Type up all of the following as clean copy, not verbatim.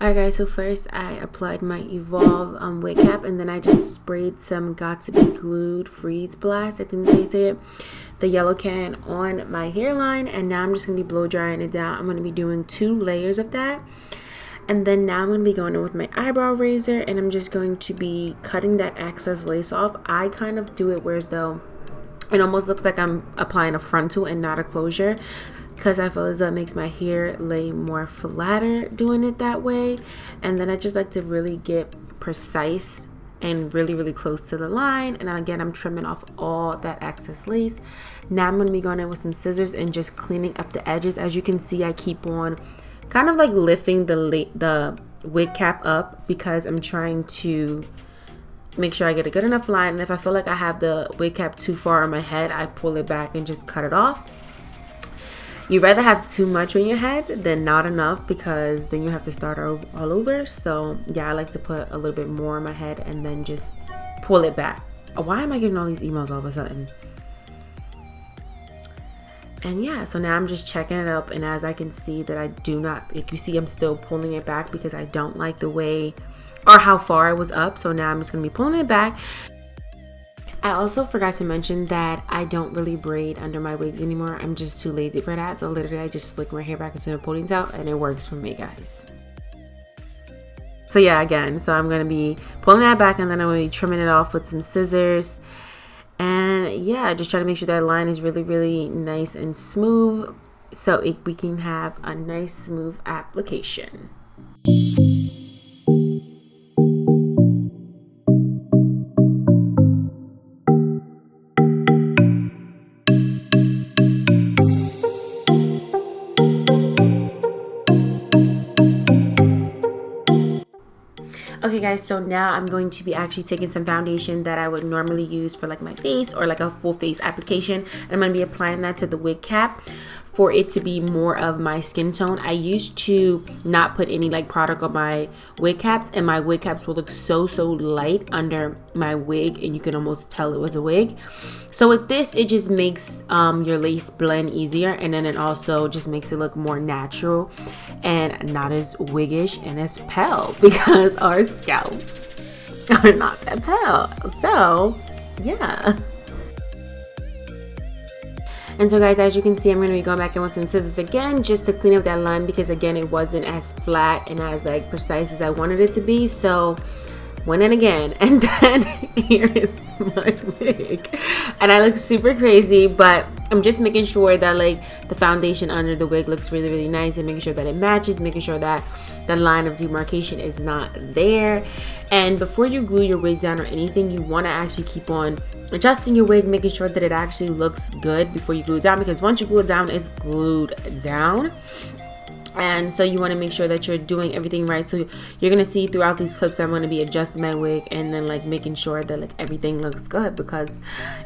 Alright guys, so first I applied my Evolve wig cap, and then I just sprayed some Got To Be Glued Freeze Blast, I think they say it, the yellow can on my hairline, and now I'm just going to be blow drying it down. I'm going to be doing 2 layers of that, and then now I'm going to be going in with my eyebrow razor, and I'm just going to be cutting that excess lace off. I kind of do it whereas though it almost looks like I'm applying a frontal and not a closure, because I feel as though it makes my hair lay more flatter doing it that way. And then I just like to really get precise and really close to the line. And again, I'm trimming off all that excess lace. Now I'm going to be going in with some scissors and just cleaning up the edges. As you can see, I keep on kind of like lifting the wig cap up because I'm trying to make sure I get a good enough line. And if I feel like I have the wig cap too far on my head, I pull it back and just cut it off. You'd rather have too much on your head than not enough, because then you have to start all over. So yeah, I like to put a little bit more on my head and then just pull it back. Why am I getting all these emails all of a sudden? And yeah, so now I'm just checking it up, and as I can see that I do not, like you see, I'm still pulling it back because I don't like the way or how far I was up. So now I'm just going to be pulling it back. I also forgot to mention that I don't really braid under my wigs anymore. I'm just too lazy for that. So literally I just slick my hair back into a ponytail, and it works for me, guys. So yeah, again, so I'm going to be pulling that back, and then I'm going to be trimming it off with some scissors. And yeah, just try to make sure that line is really nice and smooth, so we can have a nice smooth application. Okay guys, so now I'm going to be actually taking some foundation that I would normally use for like my face or like a full face application. I'm going to be applying that to the wig cap for it to be more of my skin tone. I used to not put any like product on my wig caps, and my wig caps will look so light under my wig, and you can almost tell it was a wig. So with this, it just makes your lace blend easier, and then it also just makes it look more natural and not as wiggish and as pale, because our scalps are not that pale. So yeah. And so guys, as you can see, I'm going to be going back in with some scissors again just to clean up that line, because again, it wasn't as flat and as like precise as I wanted it to be. So went in again, and then here is my wig, and I look super crazy, but I'm just making sure that like the foundation under the wig looks really nice, and making sure that it matches, making sure that the line of demarcation is not there. And before you glue your wig down or anything, you want to actually keep on adjusting your wig, making sure that it actually looks good before you glue it down, because once you glue it down, it's glued down. And so you want to make sure that you're doing everything right. So you're going to see throughout these clips, I'm going to be adjusting my wig and then like making sure that like everything looks good, because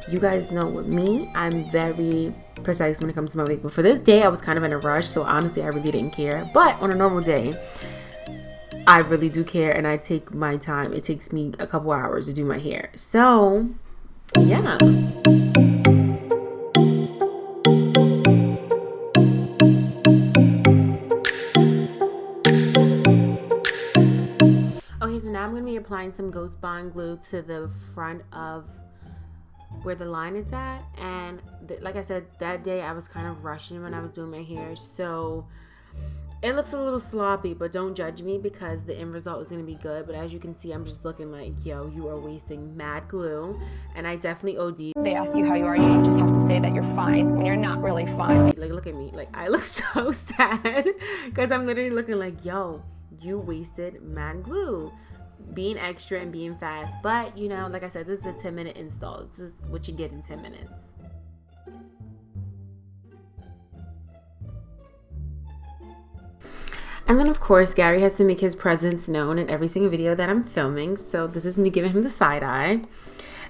you guys know with me, I'm very precise when it comes to my wig. But for this day, I was kind of in a rush, so honestly I really didn't care. But on a normal day, I really do care, and I take my time. It takes me a couple hours to do my hair. So yeah. Okay, so now I'm going to be applying some Ghost Bond glue to the front of where the line is at. And like I said, that day I was kind of rushing when I was doing my hair, so it looks a little sloppy, but don't judge me, because the end result is going to be good. But as you can see, I'm just looking like, yo, you are wasting mad glue, and I definitely OD. They ask you how you are, you just have to say that you're fine when you're not really fine. Like, look at me, like I look so sad because I'm literally looking like, yo, you wasted mad glue, being extra and being fast. But you know, like I said, this is a 10-minute install. This is what you get in 10 minutes. And then of course, Gary has to make his presence known in every single video that I'm filming. So this is me giving him the side eye.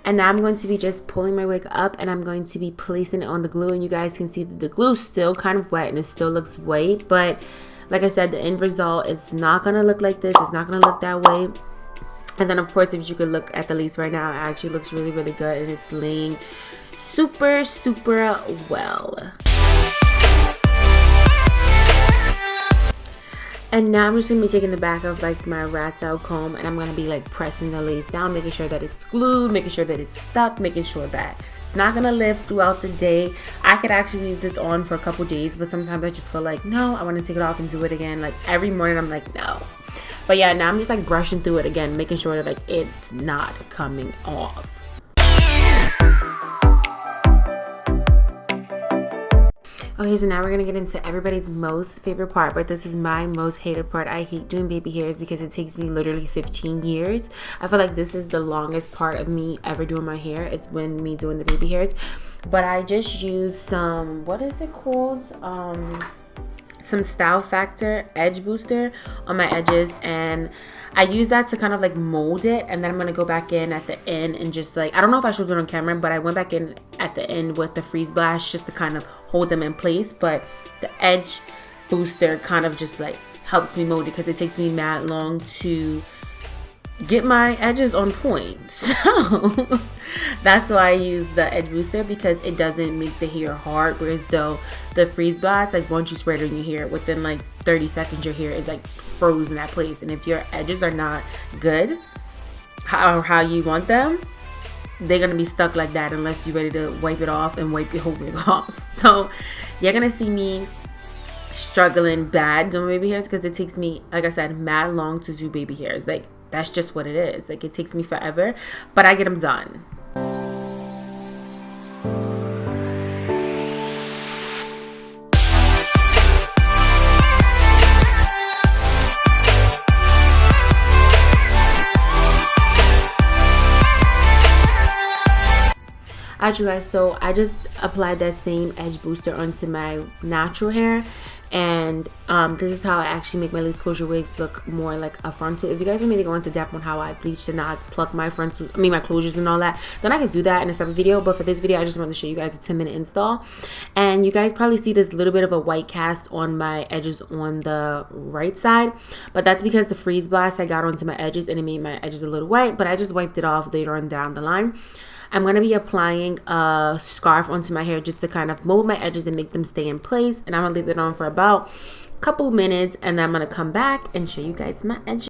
And now I'm going to be just pulling my wig up, and I'm going to be placing it on the glue. And you guys can see that the glue's still kind of wet and it still looks white. But like I said, the end result is not going to look like this. It's not going to look that way. And then of course, if you could look at the lace right now, it actually looks really good, and it's laying super well. And now I'm just going to be taking the back of like my rat's out comb, and I'm going to be like pressing the lace down, making sure that it's glued, making sure that it's stuck, making sure that it's not going to lift throughout the day. I could actually leave this on for a couple days, but sometimes I just feel like, no, I want to take it off and do it again. Like every morning I'm like, no. But yeah, now I'm just like brushing through it again, making sure that like it's not coming off. Okay, so now we're gonna get into everybody's most favorite part, but this is my most hated part. I hate doing baby hairs because it takes me literally 15 years. I feel like this is the longest part of me ever doing my hair. It's when me doing the baby hairs. But I just used some, what is it called? Some Style Factor edge booster on my edges, and I use that to kind of like mold it, and then I'm gonna go back in at the end and just like, I don't know if I should do it on camera, but I went back in at the end with the freeze blast just to kind of hold them in place. But the edge booster kind of just like helps me mold it because it takes me mad long to get my edges on point. So that's why I use the edge booster, because it doesn't make the hair hard, whereas though the freeze blast, like once you spray it on your hair, within like 30 seconds your hair is like frozen at place. And if your edges are not good how you want them, they're gonna be stuck like that unless you're ready to wipe it off and wipe your whole wig off. So you're gonna see me struggling bad doing baby hairs because it takes me, like I said, mad long to do baby hairs. Like that's just what it is. Like it takes me forever, but I get them done. Alright you guys, so I just applied that same edge booster onto my natural hair, and this is how I actually make my loose closure wigs look more like a frontal. If you guys want me to go into depth on how I bleach the knots, pluck my frontals, my closures and all that, then I can do that in a separate video. But for this video I just wanted to show you guys a 10-minute install. And you guys probably see this little bit of a white cast on my edges on the right side, but that's because the freeze blast I got onto my edges and it made my edges a little white, but I just wiped it off later on down the line. I'm going to be applying a scarf onto my hair just to kind of mold my edges and make them stay in place. And I'm going to leave it on for about a couple minutes, and then I'm going to come back and show you guys my edges.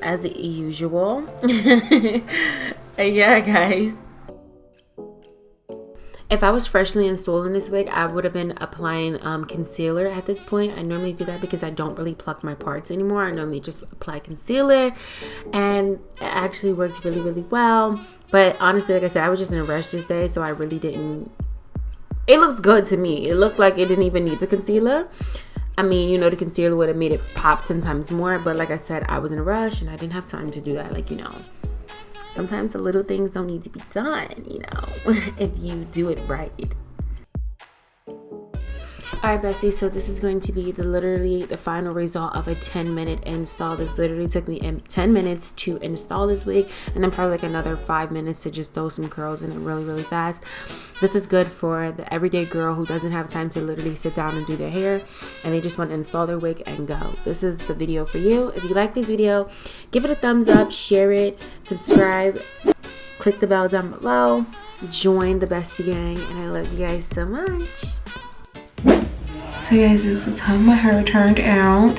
As usual. Yeah guys, If I was freshly installing this wig, I would have been applying concealer at this point. I normally do that because I don't really pluck my parts anymore. I normally just apply concealer, and it actually works really, really well. But honestly, like I said, I was just in a rush this day, so I really didn't. It looked good to me. It looked like it didn't even need the concealer. I mean, you know, the concealer would have made it pop 10 times more. But like I said, I was in a rush and I didn't have time to do that. Like, you know, sometimes the little things don't need to be done, you know, if you do it right. Alright, besties, so this is going to be literally the final result of a 10-minute install. This literally took me 10 minutes to install this wig, and then probably like another 5 minutes to just throw some curls in it really, really fast. This is good for the everyday girl who doesn't have time to literally sit down and do their hair, and they just want to install their wig and go. This is the video for you. If you like this video, give it a thumbs up, share it, subscribe, click the bell down below, join the Bestie Gang, and I love you guys so much. So guys, this is how my hair turned out.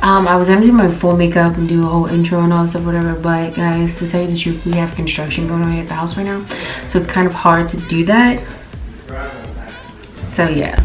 I was gonna do my full makeup and do a whole intro and all that stuff, whatever, but guys, to tell you the truth, we have construction going on at the house right now, so it's kind of hard to do that. So yeah.